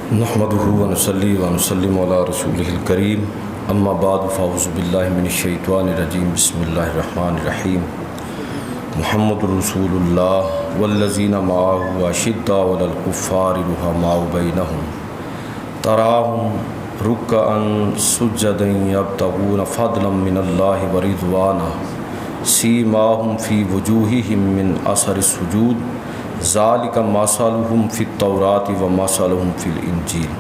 نحمده ونصلي ونسلم على رسوله الكريم اما بعد فاعوذ بالله من الشیطان الرجیم بسم اللہ الرحمن الرحیم محمد رسول اللہ والذین معه اشداء علی الکفار رحماء بینہم تراہم رکعا سجدا یبتغون فضلا من اللہ ورضوانا سیماہم فی وجوہہم من اثر السجود ذالک مثلہم فی التوراۃ و مثلہم فی الانجیل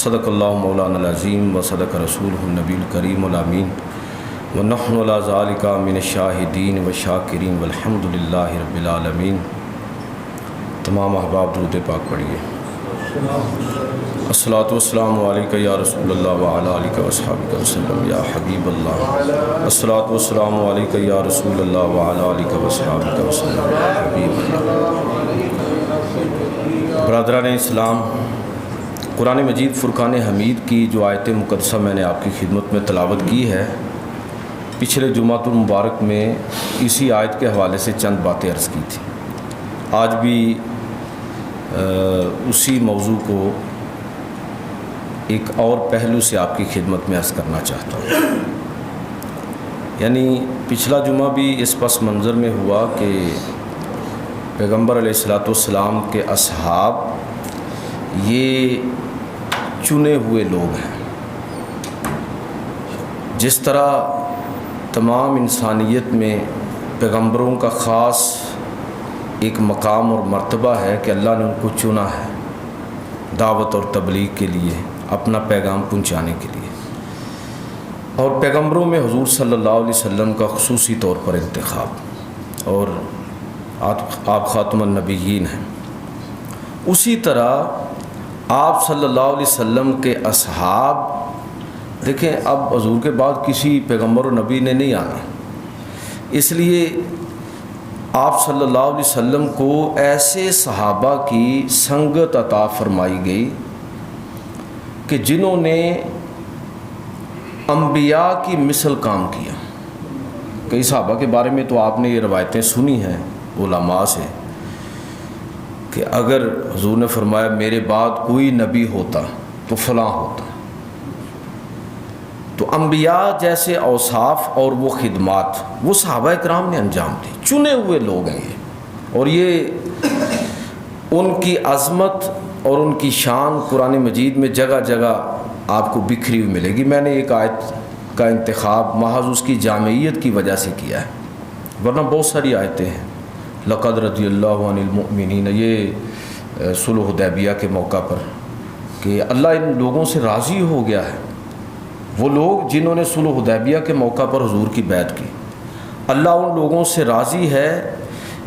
صدق اللہ مولانا العظیم و صدق رسولہ النبی الکریم الامین ونحن علی ذالک من الشاہدین والشاکرین والحمد للہ رب العالمین۔ تمام احباب درود پاک پڑھیے۔ الصلاۃ والسلام علیک یا رسول اللہ وعلی آلک واصحابک وسلم یا حبیب اللہ۔ الصلاۃ والسلام علیک یا رسول اللہ وعلی آلک واصحابک وسلم یا حبیب اللہ۔ برادران اسلام، قرآن مجید فرقان حمید کی جو آیت مقدسہ میں نے آپ کی خدمت میں تلاوت کی ہے، پچھلے جمعۃ المبارک میں اسی آیت کے حوالے سے چند باتیں عرض کی تھی۔ آج بھی اسی موضوع کو ایک اور پہلو سے آپ کی خدمت میں عرض کرنا چاہتا ہوں۔ یعنی پچھلا جمعہ بھی اس پس منظر میں ہوا کہ پیغمبر علیہ الصلوۃ والسلام کے اصحاب یہ چنے ہوئے لوگ ہیں۔ جس طرح تمام انسانیت میں پیغمبروں کا خاص ایک مقام اور مرتبہ ہے کہ اللہ نے ان کو چنا ہے دعوت اور تبلیغ کے لیے، اپنا پیغام پہنچانے کے لیے، اور پیغمبروں میں حضور صلی اللہ علیہ وسلم کا خصوصی طور پر انتخاب، اور آپ خاتم النبیین ہیں۔ اسی طرح آپ صلی اللہ علیہ وسلم کے اصحاب، دیکھیں اب حضور کے بعد کسی پیغمبر و نبی نے نہیں آنا، اس لیے آپ صلی اللہ علیہ وسلم کو ایسے صحابہ کی سنگت عطا فرمائی گئی کہ جنہوں نے انبیاء کی مثل کام کیا۔ کئی صحابہ کے بارے میں تو آپ نے یہ روایتیں سنی ہیں علماء سے کہ اگر حضور نے فرمایا میرے بعد کوئی نبی ہوتا تو فلاں ہوتا، تو انبیاء جیسے اوصاف اور وہ خدمات وہ صحابہ کرام نے انجام دی۔ چنے ہوئے لوگ ہیں یہ، اور یہ ان کی عظمت اور ان کی شان قرآن مجید میں جگہ جگہ آپ کو بکھری ہوئی ملے گی۔ میں نے ایک آیت کا انتخاب محض اس کی جامعیت کی وجہ سے کیا ہے، ورنہ بہت ساری آیتیں ہیں۔ لقد رضی اللہ عن المؤمنین، یہ صلح حدیبیہ کے موقع پر کہ اللہ ان لوگوں سے راضی ہو گیا ہے، وہ لوگ جنہوں نے صلح حدیبیہ کے موقع پر حضور کی بیعت کی، اللہ ان لوگوں سے راضی ہے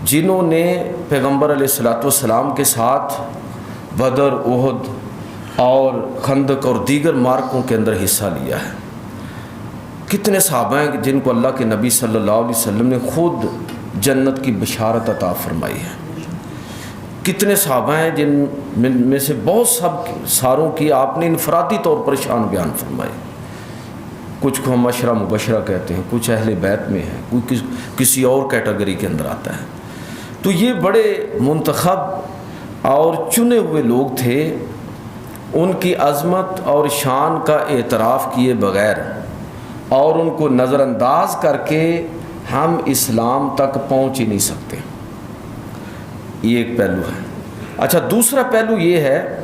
جنہوں نے پیغمبر علیہ الصلوۃ والسلام کے ساتھ بدر، احد اور خندق اور دیگر معرکوں کے اندر حصہ لیا ہے۔ کتنے صحابہ ہیں جن کو اللہ کے نبی صلی اللہ علیہ وسلم نے خود جنت کی بشارت عطا فرمائی ہے۔ کتنے صحابہ ہیں جن میں سے بہت ساروں کی آپ نے انفرادی طور پر شان بیان فرمائی۔ کچھ کو ہم عشرہ مبشرہ کہتے ہیں، کچھ اہل بیت میں ہے، کوئی کسی اور کیٹیگری کے اندر آتا ہے۔ تو یہ بڑے منتخب اور چنے ہوئے لوگ تھے۔ ان کی عظمت اور شان کا اعتراف کیے بغیر اور ان کو نظر انداز کر کے ہم اسلام تک پہنچ ہی نہیں سکتے۔ یہ ایک پہلو ہے۔ اچھا، دوسرا پہلو یہ ہے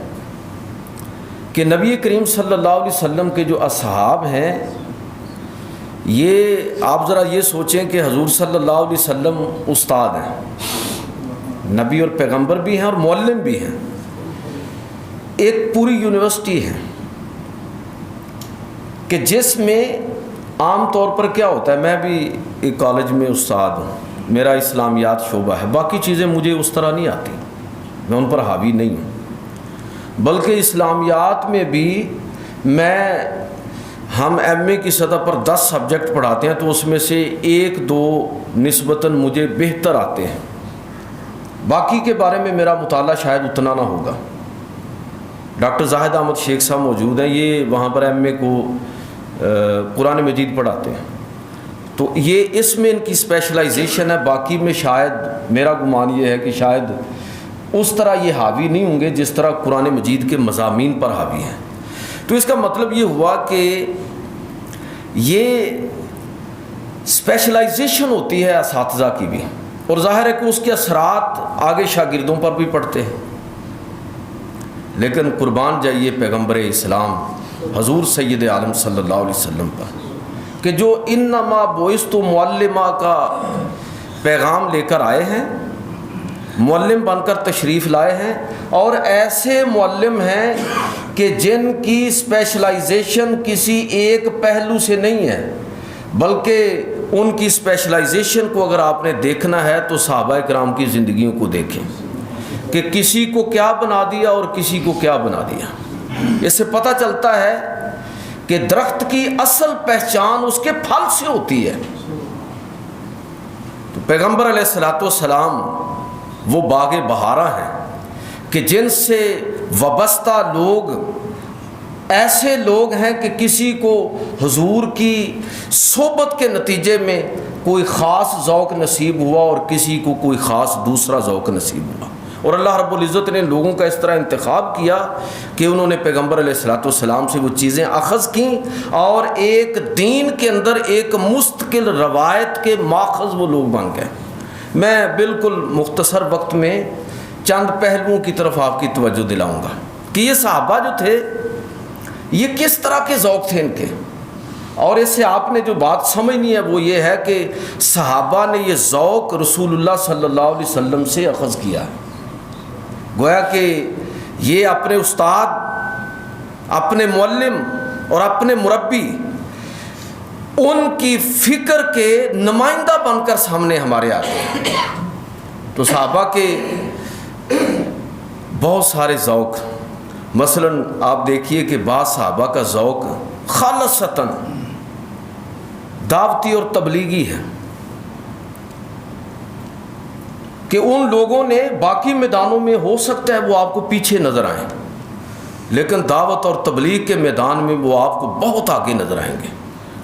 کہ نبی کریم صلی اللہ علیہ وسلم کے جو اصحاب ہیں، یہ آپ ذرا یہ سوچیں کہ حضور صلی اللہ علیہ وسلم استاد ہیں، نبی اور پیغمبر بھی ہیں اور معلم بھی ہیں، ایک پوری یونیورسٹی ہے کہ جس میں عام طور پر کیا ہوتا ہے، میں بھی ایک کالج میں استاد ہوں، میرا اسلامیات شعبہ ہے، باقی چیزیں مجھے اس طرح نہیں آتی، میں ان پر حاوی نہیں ہوں، بلکہ اسلامیات میں بھی ہم ایم اے کی سطح پر 10 سبجیکٹ پڑھاتے ہیں تو اس میں سے 1-2 نسبتاً مجھے بہتر آتے ہیں، باقی کے بارے میں میرا مطالعہ شاید اتنا نہ ہوگا۔ ڈاکٹر زاہد احمد شیخ صاحب موجود ہیں، یہ وہاں پر ایم اے کو قرآن مجید پڑھاتے ہیں، تو یہ اس میں ان کی اسپیشلائزیشن ہے، باقی میں شاید میرا گمان یہ ہے کہ شاید اس طرح یہ حاوی نہیں ہوں گے جس طرح قرآن مجید کے مضامین پر حاوی ہیں۔ تو اس کا مطلب یہ ہوا کہ یہ اسپیشلائزیشن ہوتی ہے اساتذہ کی بھی، اور ظاہر ہے کہ اس کے اثرات آگے شاگردوں پر بھی پڑتے ہیں۔ لیکن قربان جائیے پیغمبر اسلام حضور سید عالم صلی اللہ علیہ وسلم پر کہ جو انما بعثت معلما کا پیغام لے کر آئے ہیں، معلم بن کر تشریف لائے ہیں، اور ایسے معلم ہیں کہ جن کی اسپیشلائزیشن کسی ایک پہلو سے نہیں ہے، بلکہ ان کی اسپیشلائزیشن کو اگر آپ نے دیکھنا ہے تو صحابہ کرام کی زندگیوں کو دیکھیں کہ کسی کو کیا بنا دیا اور کسی کو کیا بنا دیا۔ اس سے پتہ چلتا ہے کہ درخت کی اصل پہچان اس کے پھل سے ہوتی ہے۔ تو پیغمبر علیہ الصلوۃ والسلام وہ باغ بہارہ ہیں کہ جن سے وابستہ لوگ ایسے لوگ ہیں کہ کسی کو حضور کی صحبت کے نتیجے میں کوئی خاص ذوق نصیب ہوا اور کسی کو کوئی خاص دوسرا ذوق نصیب ہوا، اور اللہ رب العزت نے لوگوں کا اس طرح انتخاب کیا کہ انہوں نے پیغمبر علیہ الصلوۃ والسلام سے وہ چیزیں اخذ کیں، اور ایک دین کے اندر ایک مستقل روایت کے ماخذ وہ لوگ بن گئے۔ میں بالکل مختصر وقت میں چند پہلوؤں کی طرف آپ کی توجہ دلاؤں گا کہ یہ صحابہ جو تھے یہ کس طرح کے ذوق تھے ان کے، اور اس سے آپ نے جو بات سمجھنی ہے وہ یہ ہے کہ صحابہ نے یہ ذوق رسول اللہ صلی اللہ علیہ وسلم سے اخذ کیا ہے۔ گویا کہ یہ اپنے استاد، اپنے معلم اور اپنے مربی، ان کی فکر کے نمائندہ بن کر سامنے ہمارے آتے ہیں۔ تو صحابہ کے بہت سارے ذوق، مثلا آپ دیکھیے کہ بعض صحابہ کا ذوق خالصتاً دعوتی اور تبلیغی ہے کہ ان لوگوں نے باقی میدانوں میں ہو سکتا ہے وہ آپ کو پیچھے نظر آئیں، لیکن دعوت اور تبلیغ کے میدان میں وہ آپ کو بہت آگے نظر آئیں گے۔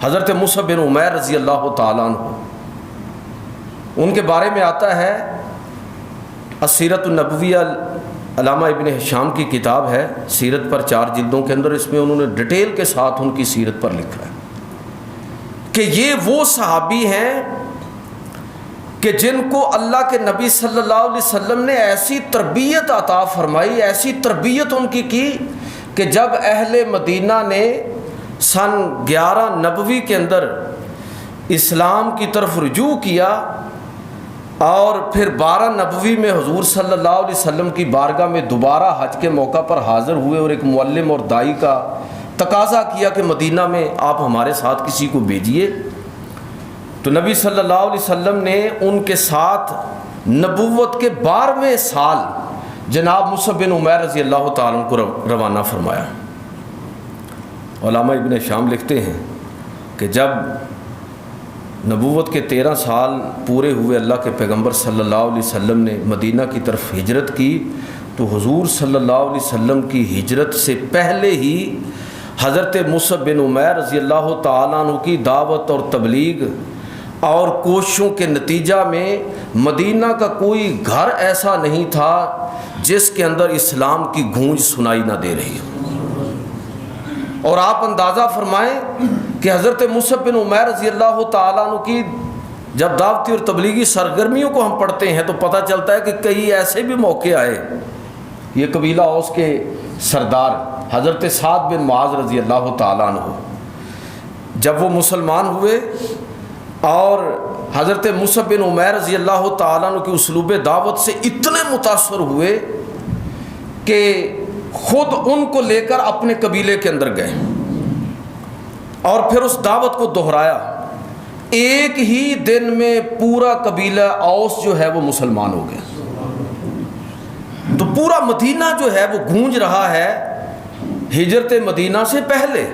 حضرت مصعب بن عمیر رضی اللہ تعالیٰ عنہ، ان کے بارے میں آتا ہے السیرۃ النبویہ، علامہ ابن ہشام کی کتاب ہے سیرت پر 4 جلدوں کے اندر، اس میں انہوں نے ڈیٹیل کے ساتھ ان کی سیرت پر لکھا ہے کہ یہ وہ صحابی ہیں کہ جن کو اللہ کے نبی صلی اللہ علیہ وسلم نے ایسی تربیت عطا فرمائی، ایسی تربیت ان کی کہ جب اہل مدینہ نے سن 11 نبوی کے اندر اسلام کی طرف رجوع کیا اور پھر 12 نبوی میں حضور صلی اللہ علیہ وسلم کی بارگاہ میں دوبارہ حج کے موقع پر حاضر ہوئے اور ایک معلم اور داعی کا تقاضا کیا کہ مدینہ میں آپ ہمارے ساتھ کسی کو بھیجیے، تو نبی صلی اللہ علیہ وسلم نے ان کے ساتھ نبوت کے 12ویں سال جناب مصعب بن عمیر رضی اللہ تعالیٰ عنہ کو روانہ فرمایا۔ علامہ ابن شام لکھتے ہیں کہ جب نبوت کے 13 سال پورے ہوئے، اللہ کے پیغمبر صلی اللہ علیہ وسلم نے مدینہ کی طرف ہجرت کی، تو حضور صلی اللہ علیہ وسلم کی ہجرت سے پہلے ہی حضرت مصعب بن عمیر رضی اللہ تعالیٰ عنہ کی دعوت اور تبلیغ اور کوششوں کے نتیجہ میں مدینہ کا کوئی گھر ایسا نہیں تھا جس کے اندر اسلام کی گونج سنائی نہ دے رہی ہو۔ اور آپ اندازہ فرمائیں کہ حضرت مصعب بن عمیر رضی اللہ تعالیٰ عنہ کی جب دعوتی اور تبلیغی سرگرمیوں کو ہم پڑھتے ہیں تو پتہ چلتا ہے کہ کئی ایسے بھی موقع آئے۔ یہ قبیلہ اوس کے سردار حضرت سعد بن معاذ رضی اللہ تعالیٰ عنہ جب وہ مسلمان ہوئے اور حضرت مصعب بن عمیر رضی اللہ تعالیٰ عنہ کی اسلوب دعوت سے اتنے متاثر ہوئے کہ خود ان کو لے کر اپنے قبیلے کے اندر گئے اور پھر اس دعوت کو دہرایا۔ ایک ہی دن میں پورا قبیلہ اوس جو ہے وہ مسلمان ہو گیا۔ تو پورا مدینہ جو ہے وہ گونج رہا ہے ہجرت مدینہ سے پہلے،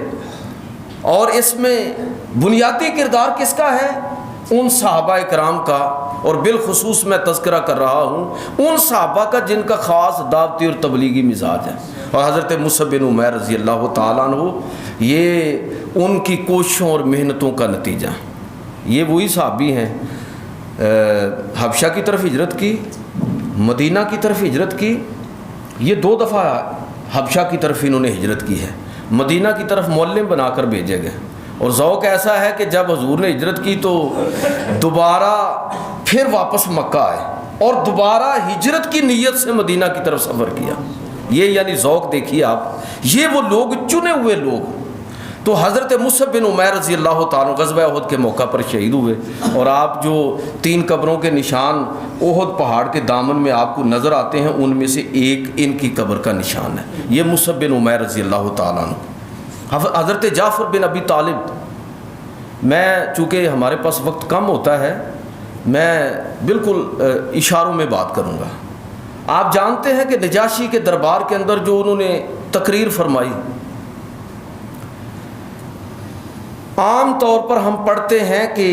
اور اس میں بنیادی کردار کس کا ہے؟ ان صحابہ کرام کا، اور بالخصوص میں تذکرہ کر رہا ہوں ان صحابہ کا جن کا خاص دعوتی اور تبلیغی مزاج ہے۔ اور حضرت مصعب بن عمیر رضی اللہ تعالیٰ عنہ یہ ان کی کوششوں اور محنتوں کا نتیجہ۔ یہ وہی صحابی ہیں حبشہ کی طرف ہجرت کی، مدینہ کی طرف ہجرت کی، یہ 2 دفعہ حبشہ کی طرف انہوں نے ہجرت کی ہے، مدینہ کی طرف معلم بنا کر بھیجے گئے، اور ذوق ایسا ہے کہ جب حضور نے ہجرت کی تو دوبارہ پھر واپس مکہ آئے اور دوبارہ ہجرت کی نیت سے مدینہ کی طرف سفر کیا۔ یہ یعنی ذوق دیکھیے آپ، یہ وہ لوگ چنے ہوئے لوگ۔ تو حضرت مصعب بن عمیر رضی اللہ تعالیٰ غزوہ احد کے موقع پر شہید ہوئے، اور آپ جو 3 قبروں کے نشان احد پہاڑ کے دامن میں آپ کو نظر آتے ہیں، ان میں سے ایک ان کی قبر کا نشان ہے، یہ مصعب بن عمیر رضی اللہ تعالیٰ عنہ۔ حضرت جعفر بن ابی طالب، میں چونکہ ہمارے پاس وقت کم ہوتا ہے، میں بالکل اشاروں میں بات کروں گا۔ آپ جانتے ہیں کہ نجاشی کے دربار کے اندر جو انہوں نے تقریر فرمائی، عام طور پر ہم پڑھتے ہیں کہ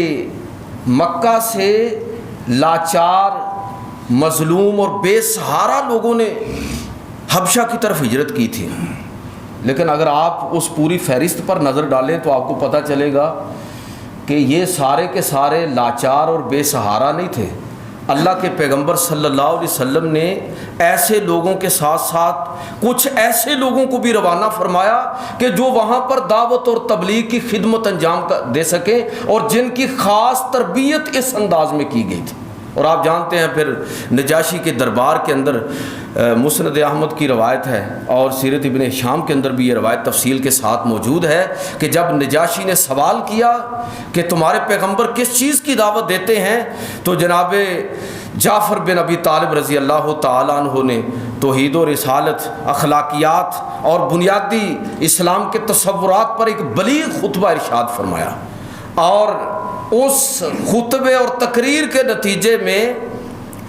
مکہ سے لاچار، مظلوم اور بے سہارا لوگوں نے حبشہ کی طرف ہجرت کی تھی، لیکن اگر آپ اس پوری فہرست پر نظر ڈالیں تو آپ کو پتہ چلے گا کہ یہ سارے کے سارے لاچار اور بے سہارا نہیں تھے۔ اللہ کے پیغمبر صلی اللہ علیہ وسلم نے ایسے لوگوں کے ساتھ ساتھ کچھ ایسے لوگوں کو بھی روانہ فرمایا کہ جو وہاں پر دعوت اور تبلیغ کی خدمت انجام دے سکیں، اور جن کی خاص تربیت اس انداز میں کی گئی تھی۔ اور آپ جانتے ہیں پھر نجاشی کے دربار کے اندر مسند احمد کی روایت ہے، اور سیرت ابن ہشام کے اندر بھی یہ روایت تفصیل کے ساتھ موجود ہے کہ جب نجاشی نے سوال کیا کہ تمہارے پیغمبر کس چیز کی دعوت دیتے ہیں، تو جناب جعفر بن ابی طالب رضی اللہ تعالیٰ عنہ نے توحید و رسالت، اخلاقیات اور بنیادی اسلام کے تصورات پر ایک بلیغ خطبہ ارشاد فرمایا، اور اس خطبے اور تقریر کے نتیجے میں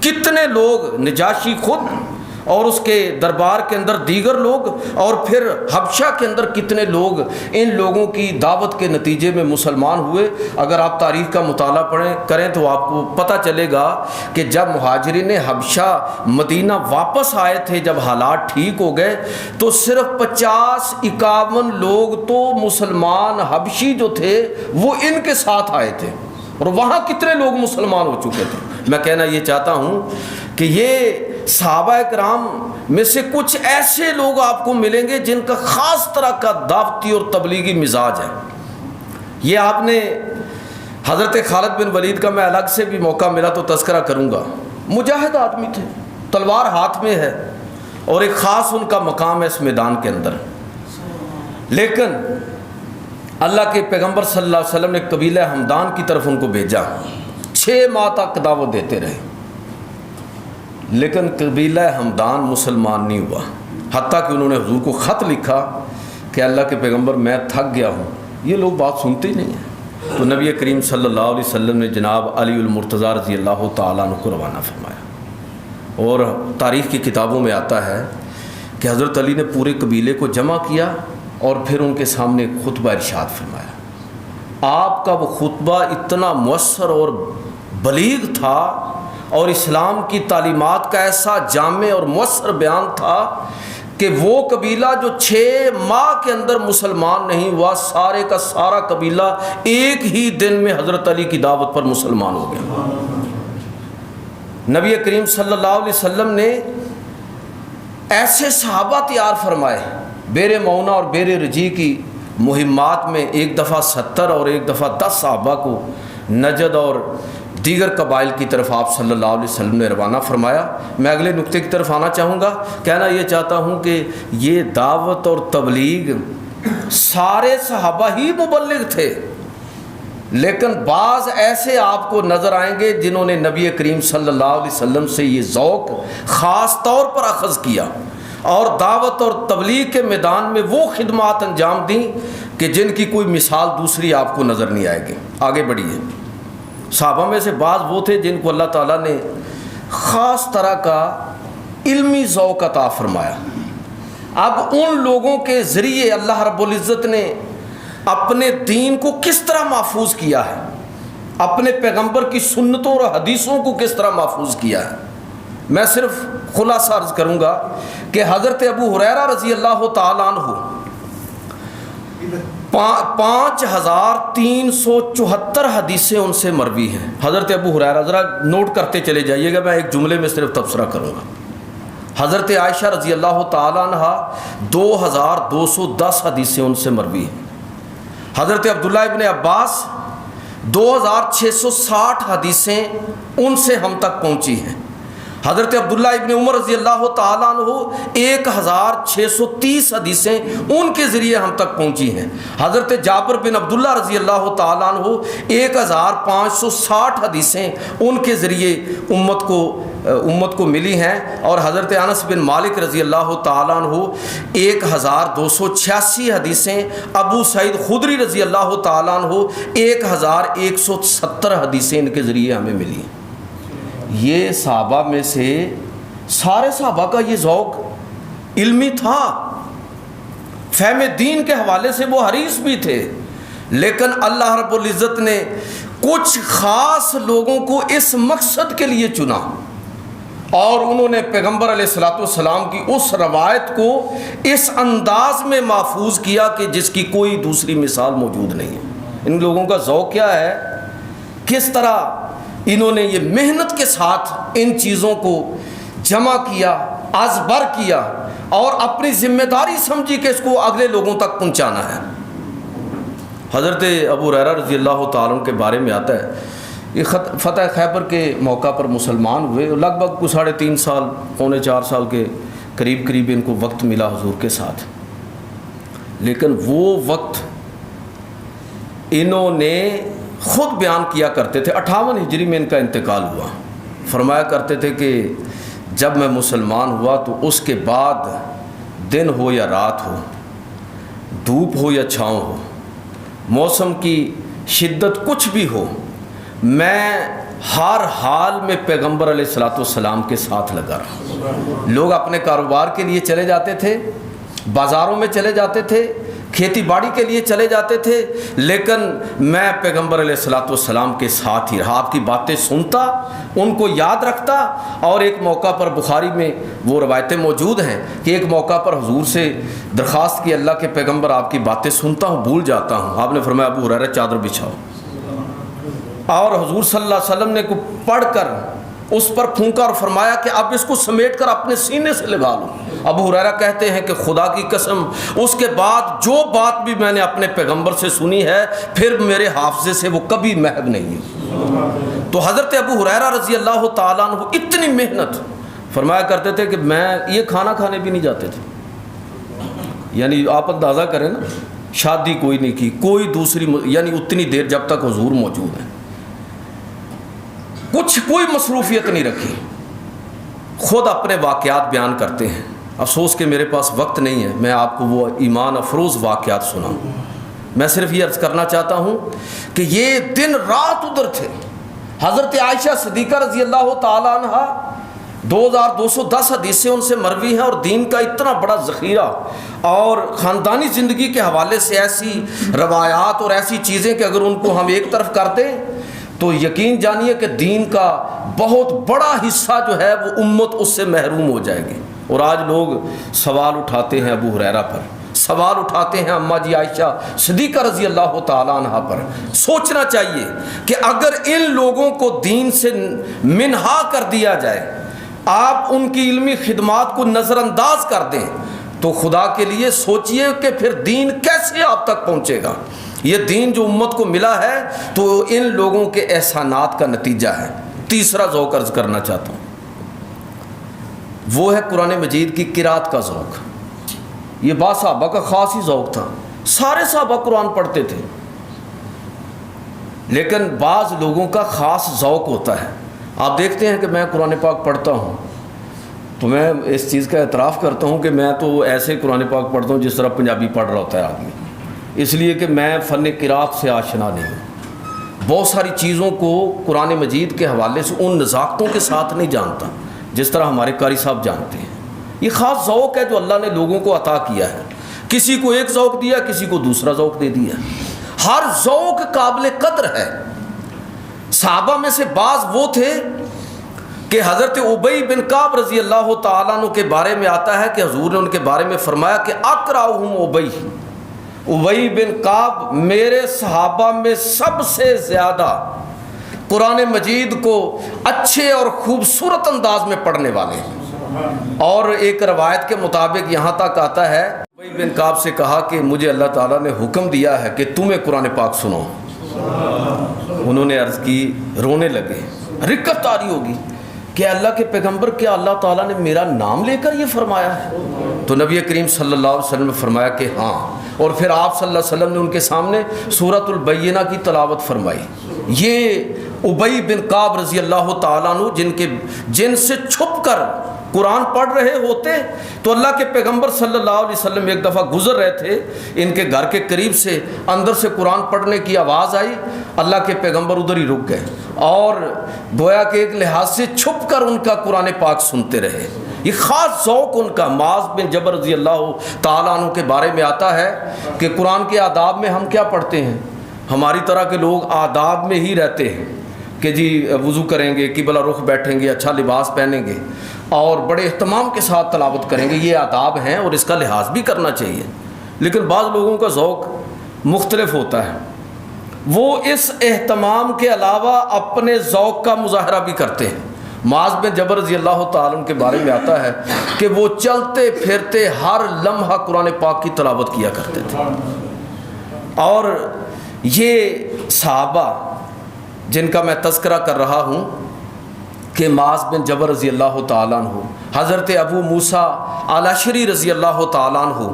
کتنے لوگ، نجاشی خود اور اس کے دربار کے اندر دیگر لوگ، اور پھر حبشہ کے اندر کتنے لوگ ان لوگوں کی دعوت کے نتیجے میں مسلمان ہوئے۔ اگر آپ تاریخ کا مطالعہ کریں تو آپ کو پتہ چلے گا کہ جب مہاجرین حبشہ مدینہ واپس آئے تھے، جب حالات ٹھیک ہو گئے، تو صرف 50-51 لوگ تو مسلمان حبشی جو تھے وہ ان کے ساتھ آئے تھے، اور وہاں کتنے لوگ مسلمان ہو چکے تھے۔ میں کہنا یہ چاہتا ہوں کہ یہ صحابہ کرام میں سے کچھ ایسے لوگ آپ کو ملیں گے جن کا خاص طرح کا دعوتی اور تبلیغی مزاج ہے۔ یہ آپ نے حضرت خالد بن ولید کا میں الگ سے بھی موقع ملا تو تذکرہ کروں گا، مجاہد آدمی تھے، تلوار ہاتھ میں ہے، اور ایک خاص ان کا مقام ہے اس میدان کے اندر، لیکن اللہ کے پیغمبر صلی اللہ علیہ وسلم نے قبیلہ ہمدان کی طرف ان کو بھیجا، 6 ماہ تک دعوت دیتے رہے، لیکن قبیلہ ہمدان مسلمان نہیں ہوا، حتیٰ کہ انہوں نے حضور کو خط لکھا کہ اللہ کے پیغمبر میں تھک گیا ہوں، یہ لوگ بات سنتے ہی نہیں ہیں۔ تو نبی کریم صلی اللہ علیہ وسلم نے جناب علی المرتضیٰ رضی اللہ تعالیٰ عنہ کو روانہ فرمایا، اور تاریخ کی کتابوں میں آتا ہے کہ حضرت علی نے پورے قبیلے کو جمع کیا اور پھر ان کے سامنے خطبہ ارشاد فرمایا۔ آپ کا وہ خطبہ اتنا مؤثر اور بلیغ تھا، اور اسلام کی تعلیمات کا ایسا جامع اور مؤثر بیان تھا کہ وہ قبیلہ جو 6 ماہ کے اندر مسلمان نہیں ہوا، سارے کا سارا قبیلہ ایک ہی دن میں حضرت علی کی دعوت پر مسلمان ہو گیا۔ نبی کریم صلی اللہ علیہ وسلم نے ایسے صحابہ تیار فرمائے، بیر معونہ اور بیر رجی کی مہمات میں ایک دفعہ 70 اور ایک دفعہ 10 صحابہ کو نجد اور دیگر قبائل کی طرف آپ صلی اللہ علیہ وسلم نے روانہ فرمایا۔ میں اگلے نقطے کی طرف آنا چاہوں گا، کہنا یہ چاہتا ہوں کہ یہ دعوت اور تبلیغ سارے صحابہ ہی مبلغ تھے، لیکن بعض ایسے آپ کو نظر آئیں گے جنہوں نے نبی کریم صلی اللہ علیہ وسلم سے یہ ذوق خاص طور پر اخذ کیا، اور دعوت اور تبلیغ کے میدان میں وہ خدمات انجام دیں کہ جن کی کوئی مثال دوسری آپ کو نظر نہیں آئے گی۔ آگے بڑھیے۔ صحابہ میں سے بعض وہ تھے جن کو اللہ تعالیٰ نے خاص طرح کا علمی ذوق عطا فرمایا۔ اب ان لوگوں کے ذریعے اللہ رب العزت نے اپنے دین کو کس طرح محفوظ کیا ہے، اپنے پیغمبر کی سنتوں اور حدیثوں کو کس طرح محفوظ کیا ہے، میں صرف خلاصہ عرض کروں گا کہ حضرت ابو ہریرہ رضی اللہ تعالیٰ عنہ 5374 حدیثیں ان سے مروی ہیں۔ حضرت ابو ہریرہ، ذرا نوٹ کرتے چلے جائیے گا، میں ایک جملے میں صرف تبصرہ کروں گا۔ حضرت عائشہ رضی اللہ تعالیٰ عنہ 2210 حدیثیں ان سے مروی ہیں۔ حضرت عبداللہ ابن عباس 2660 حدیثیں ان سے ہم تک پہنچی ہیں۔ حضرت عبداللہ ابن عمر رضی اللہ تعالیٰ عنہ 1630 حدیثیں ان کے ذریعے ہم تک پہنچی ہیں۔ حضرت جابر بن عبداللہ رضی اللہ تعالیٰ عنہ 1560 حدیثیں ان کے ذریعے امت کو ملی ہیں، اور حضرت انس بن مالک رضی اللہ تعالیٰ عنہ 1286 حدیثیں، ابو سعید خدری رضی اللہ تعالیٰ عنہ 1170 حدیثیں ان کے ذریعے ہمیں ملی ہیں۔ یہ صحابہ میں سے سارے صحابہ کا یہ ذوق علمی تھا، فہم دین کے حوالے سے وہ حریص بھی تھے، لیکن اللہ رب العزت نے کچھ خاص لوگوں کو اس مقصد کے لیے چنا، اور انہوں نے پیغمبر علیہ الصلوۃ والسلام کی اس روایت کو اس انداز میں محفوظ کیا کہ جس کی کوئی دوسری مثال موجود نہیں ہے۔ ان لوگوں کا ذوق کیا ہے، کس طرح انہوں نے یہ محنت کے ساتھ ان چیزوں کو جمع کیا، ازبر کیا، اور اپنی ذمہ داری سمجھی کہ اس کو اگلے لوگوں تک پہنچانا ہے۔ حضرت ابو ہریرہ رضی اللہ تعالیٰ عنہ کے بارے میں آتا ہے، یہ فتح خیبر کے موقع پر مسلمان ہوئے، لگ بھگ 3.5 سال، 3.25 سال کے قریب ان کو وقت ملا حضور کے ساتھ، لیکن وہ وقت انہوں نے خود بیان کیا کرتے تھے۔ 58 ہجری میں ان کا انتقال ہوا۔ فرمایا کرتے تھے کہ جب میں مسلمان ہوا تو اس کے بعد دن ہو یا رات ہو، دھوپ ہو یا چھاؤں ہو، موسم کی شدت کچھ بھی ہو، میں ہر حال میں پیغمبر علیہ الصلوۃ والسلام کے ساتھ لگا رہا۔ لوگ اپنے کاروبار کے لیے چلے جاتے تھے، بازاروں میں چلے جاتے تھے، کھیتی باڑی کے لیے چلے جاتے تھے، لیکن میں پیغمبر علیہ الصلوۃ والسلام کے ساتھ ہی رہا، آپ کی باتیں سنتا، ان کو یاد رکھتا۔ اور ایک موقع پر بخاری میں وہ روایتیں موجود ہیں کہ ایک موقع پر حضور سے درخواست کی، اللہ کے پیغمبر آپ کی باتیں سنتا ہوں، بھول جاتا ہوں۔ آپ نے فرمایا ابو ہریرہ چادر بچھاؤ، اور حضور صلی اللہ علیہ وسلم نے کو پڑھ کر اس پر پھونکا اور فرمایا کہ اب اس کو سمیٹ کر اپنے سینے سے لگا لو۔ ابو ہریرہ کہتے ہیں کہ خدا کی قسم اس کے بعد جو بات بھی میں نے اپنے پیغمبر سے سنی ہے پھر میرے حافظے سے وہ کبھی محو نہیں ہے۔ تو حضرت ابو ہریرہ رضی اللہ تعالیٰ عنہ اتنی محنت، فرمایا کرتے تھے کہ میں یہ کھانا کھانے بھی نہیں جاتے تھے، یعنی آپ اندازہ کریں نا، شادی کوئی نہیں کی، کوئی دوسری، یعنی اتنی دیر جب تک حضور موجود ہیں، کوئی مصروفیت نہیں رکھی۔ خود اپنے واقعات بیان کرتے ہیں۔ افسوس کہ میرے پاس وقت نہیں ہے میں آپ کو وہ ایمان افروز واقعات سناؤں، میں صرف یہ عرض کرنا چاہتا ہوں کہ یہ دن رات ادھر تھے۔ حضرت عائشہ صدیقہ رضی اللہ تعالیٰ عنہ 2210 حدیثیں ان سے مروی ہیں، اور دین کا اتنا بڑا ذخیرہ، اور خاندانی زندگی کے حوالے سے ایسی روایات اور ایسی چیزیں کہ اگر ان کو ہم ایک طرف کر دیں تو یقین جانیے کہ دین کا بہت بڑا حصہ جو ہے وہ امت اس سے محروم ہو جائے گی۔ اور آج لوگ سوال اٹھاتے ہیں ابو ہریرہ پر، سوال اٹھاتے ہیں اماں جی عائشہ صدیقہ رضی اللہ تعالیٰ عنہ پر۔ سوچنا چاہیے کہ اگر ان لوگوں کو دین سے منہا کر دیا جائے، آپ ان کی علمی خدمات کو نظر انداز کر دیں، تو خدا کے لیے سوچئے کہ پھر دین کیسے آپ تک پہنچے گا۔ یہ دین جو امت کو ملا ہے تو ان لوگوں کے احسانات کا نتیجہ ہے۔ تیسرا ذوق عرض کرنا چاہتا ہوں، وہ ہے قرآن مجید کی قرات کا ذوق۔ یہ بعض صحابہ کا خاص ہی ذوق تھا، سارے صحابہ قرآن پڑھتے تھے، لیکن بعض لوگوں کا خاص ذوق ہوتا ہے۔ آپ دیکھتے ہیں کہ میں قرآن پاک پڑھتا ہوں تو میں اس چیز کا اعتراف کرتا ہوں کہ میں تو ایسے قرآن پاک پڑھتا ہوں جس طرح پنجابی پڑھ رہا ہوتا ہے آدمی، اس لیے کہ میں فن قرات سے آشنا نہیں ہوں۔ بہت ساری چیزوں کو قرآن مجید کے حوالے سے ان نزاکتوں کے ساتھ نہیں جانتا جس طرح ہمارے قاری صاحب جانتے ہیں۔ یہ خاص ذوق ہے جو اللہ نے لوگوں کو عطا کیا ہے، کسی کو ایک ذوق دیا، کسی کو دوسرا ذوق دے دیا۔ ہر ذوق قابل قدر ہے۔ صحابہ میں سے بعض وہ تھے کہ حضرت ابی بن کعب رضی اللہ تعالیٰ عنہ کے بارے میں آتا ہے کہ حضور نے ان کے بارے میں فرمایا کہ اقرأہم ابی، ابی بن کعب میرے صحابہ میں سب سے زیادہ قرآن مجید کو اچھے اور خوبصورت انداز میں پڑھنے والے ہیں۔ اور ایک روایت کے مطابق یہاں تک آتا ہے ابی بن کعب سے کہا کہ مجھے اللہ تعالیٰ نے حکم دیا ہے کہ تمہیں قرآن پاک سنو۔ انہوں نے عرض کی، رونے لگے، رکت آ رہی ہوگی کہ اللہ کے پیغمبر کیا اللہ تعالیٰ نے میرا نام لے کر یہ فرمایا ہے؟ تو نبی کریم صلی اللہ علیہ وسلم نے فرمایا کہ ہاں، اور پھر آپ صلی اللہ علیہ وسلم نے ان کے سامنے سورۃ البینہ کی تلاوت فرمائی۔ یہ ابی بن کعب رضی اللہ تعالیٰ عنہ جن سے چھپ کر قرآن پڑھ رہے ہوتے تو اللہ کے پیغمبر صلی اللہ علیہ وسلم ایک دفعہ گزر رہے تھے، ان کے گھر کے قریب سے اندر سے قرآن پڑھنے کی آواز آئی، اللہ کے پیغمبر ادھر ہی رک گئے اور گویا کہ ایک لحاظ سے چھپ کر ان کا قرآن پاک سنتے رہے۔ یہ خاص ذوق ان کا۔ معاذ بن جبل رضی اللہ تعالیٰ عنہ کے بارے میں آتا ہے کہ قرآن کے آداب میں ہم کیا پڑھتے ہیں؟ ہماری طرح کے لوگ آداب میں ہی رہتے ہیں کہ جی وضو کریں گے، قبلہ رخ بیٹھیں گے، اچھا لباس پہنیں گے اور بڑے اہتمام کے ساتھ تلاوت کریں گے، یہ آداب ہیں اور اس کا لحاظ بھی کرنا چاہیے۔ لیکن بعض لوگوں کا ذوق مختلف ہوتا ہے، وہ اس اہتمام کے علاوہ اپنے ذوق کا مظاہرہ بھی کرتے ہیں۔ معاذ بن جبل رضی اللہ تعالیٰ عنہ کے بارے میں آتا ہے کہ وہ چلتے پھرتے ہر لمحہ قرآن پاک کی تلاوت کیا کرتے تھے۔ اور یہ صحابہ جن کا میں تذکرہ کر رہا ہوں کہ معاذ بن جبل رضی اللہ تعالیٰ عنہ، حضرت ابو موسیٰ الاشعری رضی اللہ تعالیٰ عنہ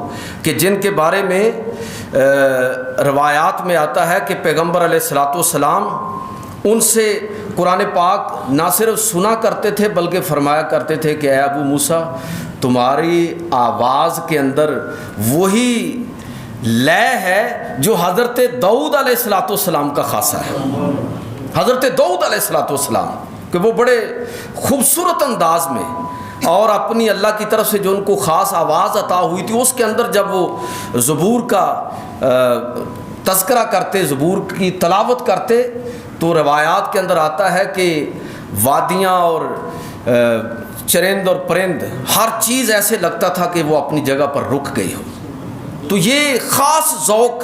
کہ جن کے بارے میں روایات میں آتا ہے کہ پیغمبر علیہ الصلوۃ والسلام ان سے قرآن پاک نہ صرف سنا کرتے تھے بلکہ فرمایا کرتے تھے کہ اے ابو موسیٰ، تمہاری آواز کے اندر وہی لے ہے جو حضرت داؤد علیہ الصلوۃ والسلام کا خاصہ ہے۔ حضرت داؤد علیہ الصلوۃ والسلام کہ وہ بڑے خوبصورت انداز میں اور اپنی اللہ کی طرف سے جو ان کو خاص آواز عطا ہوئی تھی، اس کے اندر جب وہ زبور کا تذکرہ کرتے، زبور کی تلاوت کرتے، تو روایات کے اندر آتا ہے کہ وادیاں اور چرند اور پرند ہر چیز ایسے لگتا تھا کہ وہ اپنی جگہ پر رک گئی ہو۔ تو یہ خاص ذوق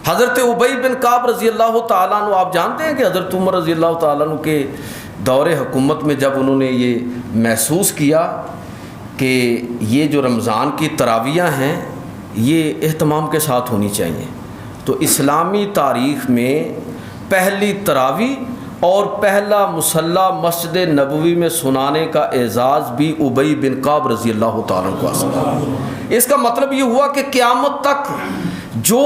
حضرت ابی بن کعب رضی اللہ تعالیٰ عنہ، آپ جانتے ہیں کہ حضرت عمر رضی اللہ تعالیٰ عنہ کے دور حکومت میں جب انہوں نے یہ محسوس کیا کہ یہ جو رمضان کی تراویحیں ہیں یہ اہتمام کے ساتھ ہونی چاہیے، تو اسلامی تاریخ میں پہلی تراویح اور پہلا مصلی مسجد نبوی میں سنانے کا اعزاز بھی ابی بن کعب رضی اللہ تعالیٰ عنہ کو حاصل ہے۔ اس کا مطلب یہ ہوا کہ قیامت تک جو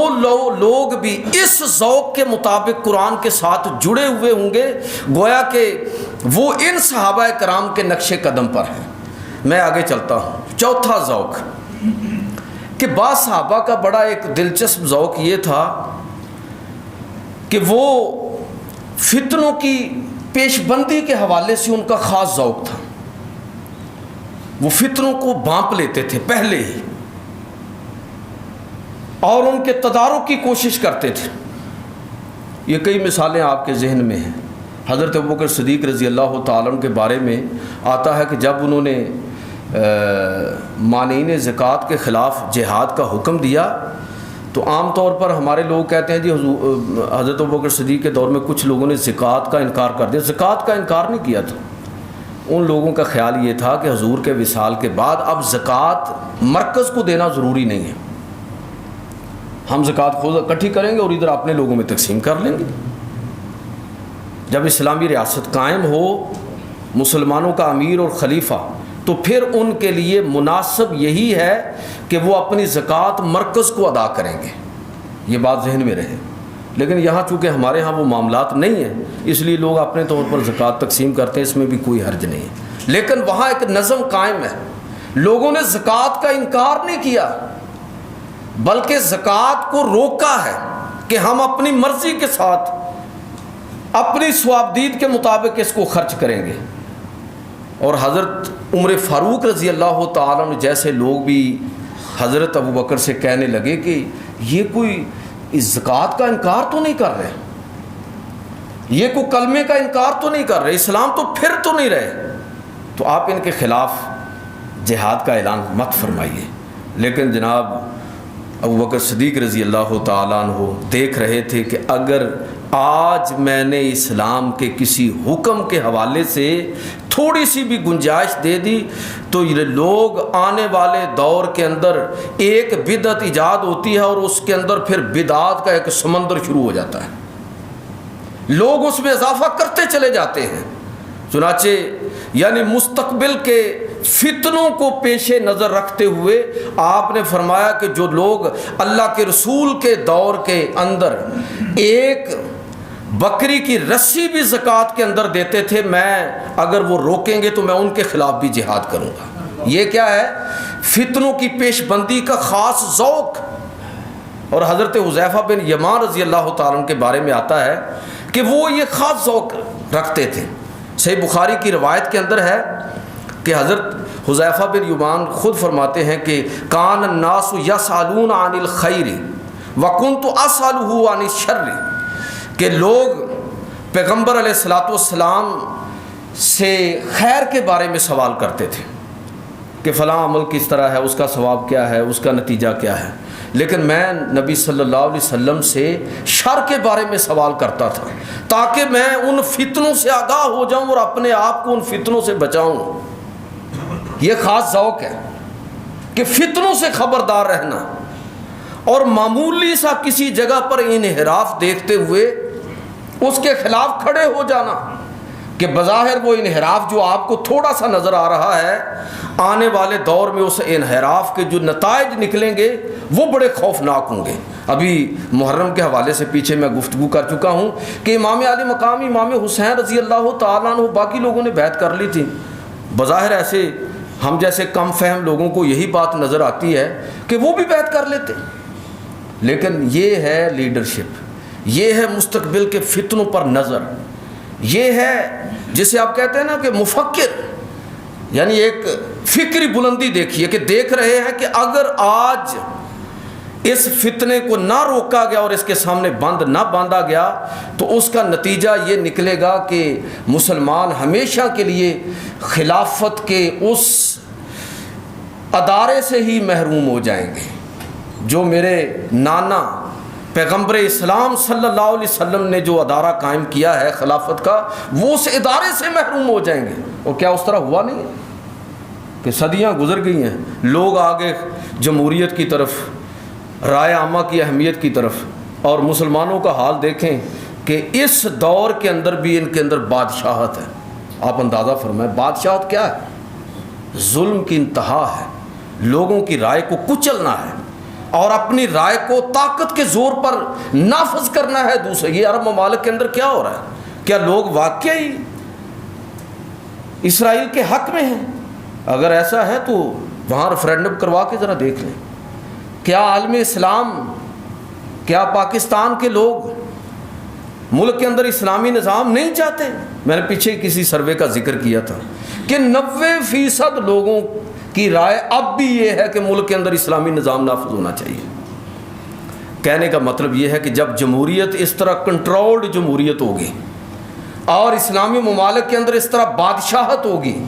لوگ بھی اس ذوق کے مطابق قرآن کے ساتھ جڑے ہوئے ہوں گے، گویا کہ وہ ان صحابہ کرام کے نقش قدم پر ہیں۔ میں آگے چلتا ہوں۔ چوتھا ذوق کہ بعض صحابہ کا بڑا ایک دلچسپ ذوق یہ تھا کہ وہ فتنوں کی پیش بندی کے حوالے سے ان کا خاص ذوق تھا۔ وہ فتنوں کو بھانپ لیتے تھے پہلے ہی اور ان کے تدارک کی کوشش کرتے تھے۔ یہ کئی مثالیں آپ کے ذہن میں ہیں۔ حضرت ابوبکر صدیق رضی اللہ تعالیٰ عنہ کے بارے میں آتا ہے کہ جب انہوں نے مانعین زکوٰۃ کے خلاف جہاد کا حکم دیا تو عام طور پر ہمارے لوگ کہتے ہیں جی حضرت ابوبکر صدیق کے دور میں کچھ لوگوں نے زکوٰۃ کا انکار کر دیا۔ زکوٰۃ کا انکار نہیں کیا تھا، ان لوگوں کا خیال یہ تھا کہ حضور کے وصال کے بعد اب زکوٰۃ مرکز کو دینا ضروری نہیں ہے، ہم زکوٰۃ خود اکٹھی کریں گے اور ادھر اپنے لوگوں میں تقسیم کر لیں گے۔ جب اسلامی ریاست قائم ہو، مسلمانوں کا امیر اور خلیفہ، تو پھر ان کے لیے مناسب یہی ہے کہ وہ اپنی زکوٰۃ مرکز کو ادا کریں گے۔ یہ بات ذہن میں رہے۔ لیکن یہاں چونکہ ہمارے ہاں وہ معاملات نہیں ہیں، اس لیے لوگ اپنے طور پر زکوٰۃ تقسیم کرتے ہیں، اس میں بھی کوئی حرج نہیں ہے۔ لیکن وہاں ایک نظم قائم ہے، لوگوں نے زکوٰۃ کا انکار نہیں کیا بلکہ زکوٰۃ کو روکا ہے کہ ہم اپنی مرضی کے ساتھ اپنی ثوابدید کے مطابق اس کو خرچ کریں گے۔ اور حضرت عمر فاروق رضی اللہ تعالیٰ عنہ جیسے لوگ بھی حضرت ابوبکر سے کہنے لگے کہ یہ کوئی اس زکوٰۃ کا انکار تو نہیں کر رہے، یہ کوئی کلمے کا انکار تو نہیں کر رہے، اسلام تو پھر تو نہیں رہے، تو آپ ان کے خلاف جہاد کا اعلان مت فرمائیے۔ لیکن جناب ابو بکر صدیق رضی اللہ تعالیٰ عنہ دیکھ رہے تھے کہ اگر آج میں نے اسلام کے کسی حکم کے حوالے سے تھوڑی سی بھی گنجائش دے دی تو یہ لوگ آنے والے دور کے اندر ایک بدعت ایجاد ہوتی ہے اور اس کے اندر پھر بدعات کا ایک سمندر شروع ہو جاتا ہے، لوگ اس میں اضافہ کرتے چلے جاتے ہیں۔ چنانچہ یعنی مستقبل کے فتنوں کو پیش نظر رکھتے ہوئے آپ نے فرمایا کہ جو لوگ اللہ کے رسول کے دور کے اندر ایک بکری کی رسی بھی زکوٰۃ کے اندر دیتے تھے، میں اگر وہ روکیں گے تو میں ان کے خلاف بھی جہاد کروں گا۔ یہ کیا ہے؟ فتنوں کی پیش بندی کا خاص ذوق۔ اور حضرت حذیفہ بن یمان رضی اللہ تعالیٰ عنہ کے بارے میں آتا ہے کہ وہ یہ خاص ذوق رکھتے تھے۔ صحیح بخاری کی روایت کے اندر ہے کہ حضرت حذیفہ بن یمان خود فرماتے ہیں کہ کان الناس یسألون عن الخیر وکنت اسألہ عن الشر، کہ لوگ پیغمبر علیہ الصلوۃ والسلام سے خیر کے بارے میں سوال کرتے تھے کہ فلاں عمل کس طرح ہے، اس کا ثواب کیا ہے، اس کا نتیجہ کیا ہے، لیکن میں نبی صلی اللہ علیہ وسلم سے شر کے بارے میں سوال کرتا تھا تاکہ میں ان فتنوں سے آگاہ ہو جاؤں اور اپنے آپ کو ان فتنوں سے بچاؤں۔ یہ خاص ذوق ہے کہ فتنوں سے خبردار رہنا اور معمولی سا کسی جگہ پر انحراف دیکھتے ہوئے اس کے خلاف کھڑے ہو جانا کہ بظاہر وہ انحراف جو آپ کو تھوڑا سا نظر آ رہا ہے، آنے والے دور میں اس انحراف کے جو نتائج نکلیں گے وہ بڑے خوفناک ہوں گے۔ ابھی محرم کے حوالے سے پیچھے میں گفتگو کر چکا ہوں کہ امام علی مقام امام حسین رضی اللہ تعالیٰ عنہ باقی لوگوں نے بیعت کر لی تھی، بظاہر ایسے ہم جیسے کم فہم لوگوں کو یہی بات نظر آتی ہے کہ وہ بھی بیعت کر لیتے، لیکن یہ ہے لیڈرشپ، یہ ہے مستقبل کے فتنوں پر نظر، یہ ہے جسے آپ کہتے ہیں نا کہ مفکر، یعنی ایک فکری بلندی دیکھیے کہ دیکھ رہے ہیں کہ اگر آج اس فتنے کو نہ روکا گیا اور اس کے سامنے بند نہ باندھا گیا تو اس کا نتیجہ یہ نکلے گا کہ مسلمان ہمیشہ کے لیے خلافت کے اس ادارے سے ہی محروم ہو جائیں گے جو میرے نانا پیغمبر اسلام صلی اللہ علیہ وسلم نے جو ادارہ قائم کیا ہے خلافت کا، وہ اس ادارے سے محروم ہو جائیں گے۔ اور کیا اس طرح ہوا نہیں ہے کہ صدیاں گزر گئی ہیں، لوگ آگے جمہوریت کی طرف، رائے عامہ کی اہمیت کی طرف، اور مسلمانوں کا حال دیکھیں کہ اس دور کے اندر بھی ان کے اندر بادشاہت ہے۔ آپ اندازہ فرمائیں بادشاہت کیا ہے؟ ظلم کی انتہا ہے، لوگوں کی رائے کو کچلنا ہے اور اپنی رائے کو طاقت کے زور پر نافذ کرنا ہے دوسرے۔ یہ عرب ممالک کے اندر کیا ہو رہا ہے؟ کیا لوگ واقعی اسرائیل کے حق میں ہیں؟ اگر ایسا ہے تو وہاں ریفرینڈم کروا کے ذرا دیکھ لیں۔ کیا عالم اسلام، کیا پاکستان کے لوگ ملک کے اندر اسلامی نظام نہیں چاہتے؟ میں نے پیچھے کسی سروے کا ذکر کیا تھا کہ 90% لوگوں کی رائے اب بھی یہ ہے کہ ملک کے اندر اسلامی نظام نافذ ہونا چاہیے۔ کہنے کا مطلب یہ ہے کہ جب جمہوریت اس طرح کنٹرولڈ جمہوریت ہوگی اور اسلامی ممالک کے اندر اس طرح بادشاہت ہوگی،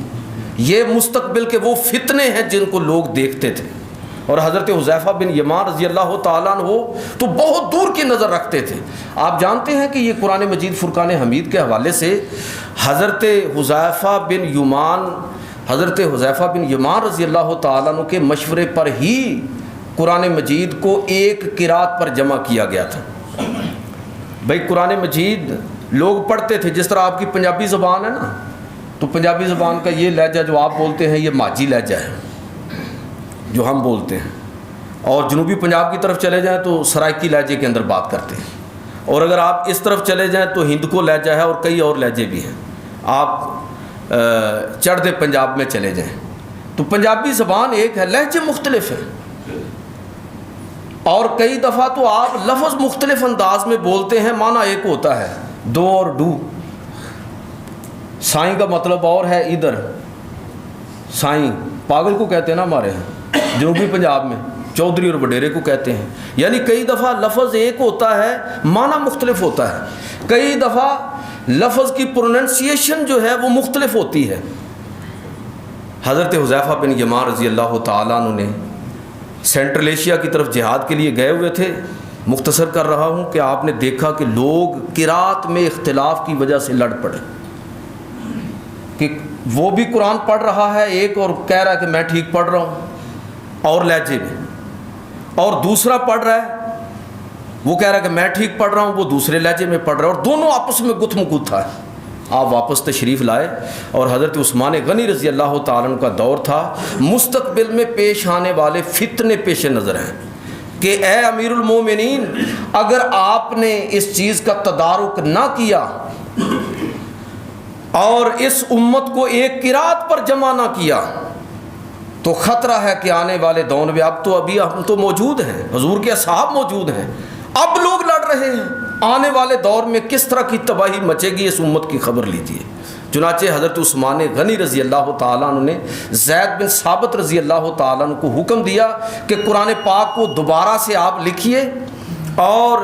یہ مستقبل کے وہ فتنے ہیں جن کو لوگ دیکھتے تھے۔ اور حضرت حذیفہ بن یمان رضی اللہ تعالیٰ عنہ تو بہت دور کی نظر رکھتے تھے۔ آپ جانتے ہیں کہ یہ قرآن مجید فرقان حمید کے حوالے سے حضرت حذیفہ بن یمان رضی اللہ تعالیٰ عنہ کے مشورے پر ہی قرآن مجید کو ایک قرات پر جمع کیا گیا تھا۔ بھائی قرآن مجید لوگ پڑھتے تھے، جس طرح آپ کی پنجابی زبان ہے نا، تو پنجابی زبان کا یہ لہجہ جو آپ بولتے ہیں یہ ماجی لہجہ ہے جو ہم بولتے ہیں، اور جنوبی پنجاب کی طرف چلے جائیں تو سرائکی لہجے کے اندر بات کرتے ہیں، اور اگر آپ اس طرف چلے جائیں تو ہندکو لہجہ ہے اور کئی اور لہجے بھی ہیں۔ آپ چڑھتے پنجاب میں چلے جائیں تو پنجابی زبان ایک ہے، لہجے مختلف ہیں، اور کئی دفعہ تو آپ لفظ مختلف انداز میں بولتے ہیں، معنی ایک ہوتا ہے، دو اور ڈو۔ سائیں کا مطلب اور ہے ادھر، سائیں پاگل کو کہتے ہیں نا ہمارے ہیں جنوبی پنجاب میں، چودھری اور وڈیرے کو کہتے ہیں۔ یعنی کئی دفعہ لفظ ایک ہوتا ہے، معنی مختلف ہوتا ہے، کئی دفعہ لفظ کی پروننسیشن جو ہے وہ مختلف ہوتی ہے۔ حضرت حذیفہ بن یمان رضی اللہ تعالیٰ عنہ نے سینٹرل ایشیا کی طرف جہاد کے لیے گئے ہوئے تھے. مختصر کر رہا ہوں کہ آپ نے دیکھا کہ لوگ قرات میں اختلاف کی وجہ سے لڑ پڑے کہ وہ بھی قرآن پڑھ رہا ہے ایک اور کہہ رہا ہے کہ میں ٹھیک پڑھ رہا ہوں اور لہجے میں, اور دوسرا پڑھ رہا ہے وہ کہہ رہا ہے کہ میں ٹھیک پڑھ رہا ہوں, وہ دوسرے لہجے میں پڑھ رہا ہے, اور دونوں آپس میں گتھ مگتھ ہے. آپ واپس تشریف لائے اور حضرت عثمان غنی رضی اللہ تعالیٰ عنہ کا دور تھا. مستقبل میں پیش آنے والے فتنے پیش نظر ہیں کہ اے امیر المومنین, اگر آپ نے اس چیز کا تدارک نہ کیا اور اس امت کو ایک قرات پر جمع نہ کیا تو خطرہ ہے کہ آنے والے دور میں, ابھی ہم تو موجود ہیں, حضور کے اصحاب موجود ہیں, اب لوگ لڑ رہے ہیں, آنے والے دور میں کس طرح کی تباہی مچے گی اس امت کی خبر لیجیے. چنانچہ حضرت عثمان غنی رضی اللہ تعالیٰ عنہ نے زید بن ثابت رضی اللہ تعالیٰ عنہ کو حکم دیا کہ قرآن پاک کو دوبارہ سے آپ لکھیے, اور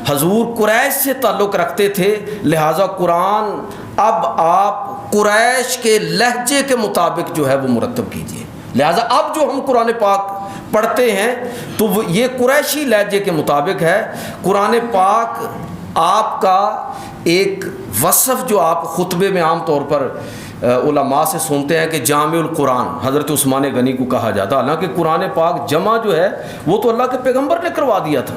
حضور قریش سے تعلق رکھتے تھے, لہٰذا قرآن اب آپ قریش کے لہجے کے مطابق جو ہے وہ مرتب کیجیے. لہٰذا اب جو ہم قرآن پاک پڑھتے ہیں تو یہ قریشی لہجے کے مطابق ہے. قرآن پاک آپ کا ایک وصف جو آپ خطبے میں عام طور پر علماء سے سنتے ہیں کہ جامع القرآن حضرت عثمان غنی کو کہا جاتا, حالانکہ قرآن پاک جمع جو ہے وہ تو اللہ کے پیغمبر نے کروا دیا تھا,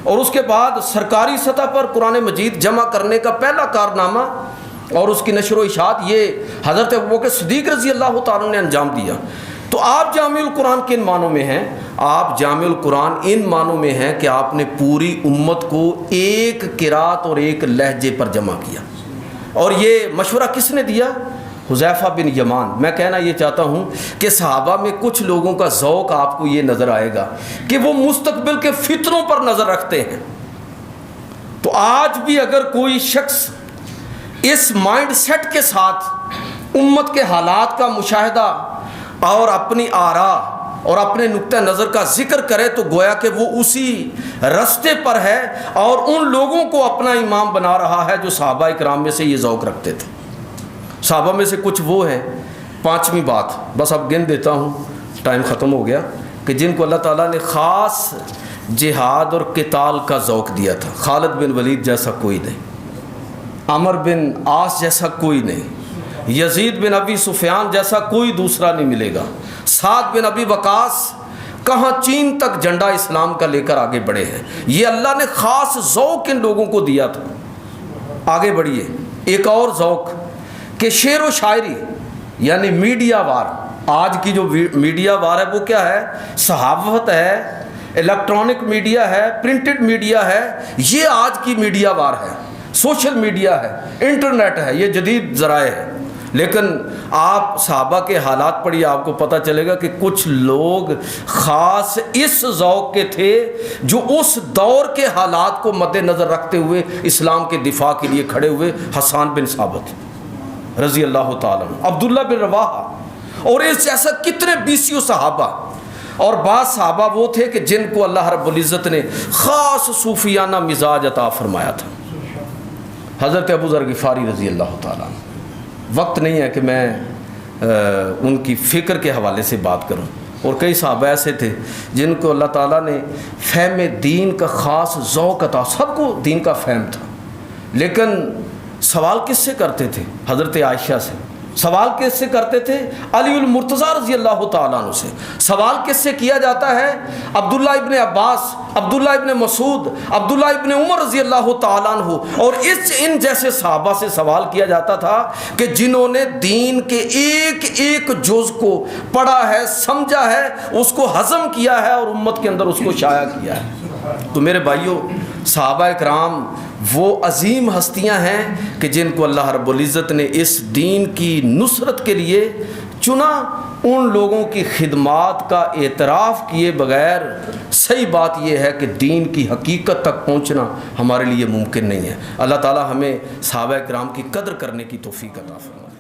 اور اس کے بعد سرکاری سطح پر قرآن مجید جمع کرنے کا پہلا کارنامہ اور اس کی نشر و اشاعت یہ حضرت ابوبکر صدیق رضی اللہ تعالیٰ نے انجام دیا. تو آپ جامع القرآن کن معنوں میں ہیں؟ آپ جامع القرآن ان معنوں میں ہیں کہ آپ نے پوری امت کو ایک قرات اور ایک لہجے پر جمع کیا. اور یہ مشورہ کس نے دیا؟ حذیفہ بن یمان. میں کہنا یہ چاہتا ہوں کہ صحابہ میں کچھ لوگوں کا ذوق آپ کو یہ نظر آئے گا کہ وہ مستقبل کے فتنوں پر نظر رکھتے ہیں. تو آج بھی اگر کوئی شخص اس مائنڈ سیٹ کے ساتھ امت کے حالات کا مشاہدہ اور اپنی آراء اور اپنے نقطہ نظر کا ذکر کرے تو گویا کہ وہ اسی رستے پر ہے اور ان لوگوں کو اپنا امام بنا رہا ہے جو صحابہ اکرام میں سے یہ ذوق رکھتے تھے. صحابہ میں سے کچھ وہ ہیں, پانچویں بات بس اب گن دیتا ہوں, ٹائم ختم ہو گیا, کہ جن کو اللہ تعالیٰ نے خاص جہاد اور قتال کا ذوق دیا تھا. خالد بن ولید جیسا کوئی نہیں, عمر بن عاص جیسا کوئی نہیں, یزید بن ابی سفیان جیسا کوئی دوسرا نہیں ملے گا, سعد بن ابی وقاص کہاں چین تک جھنڈا اسلام کا لے کر آگے بڑھے ہیں. یہ اللہ نے خاص ذوق ان لوگوں کو دیا تھا. آگے بڑھیے, ایک اور ذوق کہ شعر و شاعری یعنی میڈیا وار. آج کی جو میڈیا وار ہے وہ کیا ہے؟ صحافت ہے, الیکٹرانک میڈیا ہے, پرنٹڈ میڈیا ہے, یہ آج کی میڈیا وار ہے. سوشل میڈیا ہے, انٹرنیٹ ہے, یہ جدید ذرائع ہے. لیکن آپ صحابہ کے حالات پڑھیے, آپ کو پتہ چلے گا کہ کچھ لوگ خاص اس ذوق کے تھے جو اس دور کے حالات کو مد نظر رکھتے ہوئے اسلام کے دفاع کے لیے کھڑے ہوئے. حسان بن ثابت رضی اللہ تعالیٰ عنہ, عبداللہ بن رواحہ, اور اس جیسا کتنے بیسیوں صحابہ. اور بعض صحابہ وہ تھے کہ جن کو اللہ رب العزت نے خاص صوفیانہ مزاج عطا فرمایا تھا. حضرت ابو ذر غفاری رضی اللہ تعالیٰ عنہ. وقت نہیں ہے کہ میں ان کی فکر کے حوالے سے بات کروں, اور کئی صحابہ ایسے تھے جن کو اللہ تعالیٰ نے فہم دین کا خاص ذوق عطا. سب کو دین کا فہم تھا, لیکن سوال کس سے کرتے تھے؟ حضرت عائشہ سے. سوال کس سے کرتے تھے؟ علی المرتضیٰ رضی اللہ تعالیٰ عنہ سے. سوال کس سے کیا جاتا ہے؟ عبداللہ ابن عباس, عبداللہ ابن مسعود, عبداللہ ابن عمر رضی اللہ تعالیٰ عنہ, اور ان جیسے صحابہ سے سوال کیا جاتا تھا کہ جنہوں نے دین کے ایک ایک جز کو پڑھا ہے, سمجھا ہے, اس کو ہضم کیا ہے اور امت کے اندر اس کو شائع کیا ہے. تو میرے بھائیوں, صحابہ کرام وہ عظیم ہستیاں ہیں کہ جن کو اللہ رب العزت نے اس دین کی نصرت کے لیے چنا. ان لوگوں کی خدمات کا اعتراف کیے بغیر صحیح بات یہ ہے کہ دین کی حقیقت تک پہنچنا ہمارے لیے ممکن نہیں ہے. اللہ تعالی ہمیں صحابہ کرام کی قدر کرنے کی توفیق عطا فرمائے.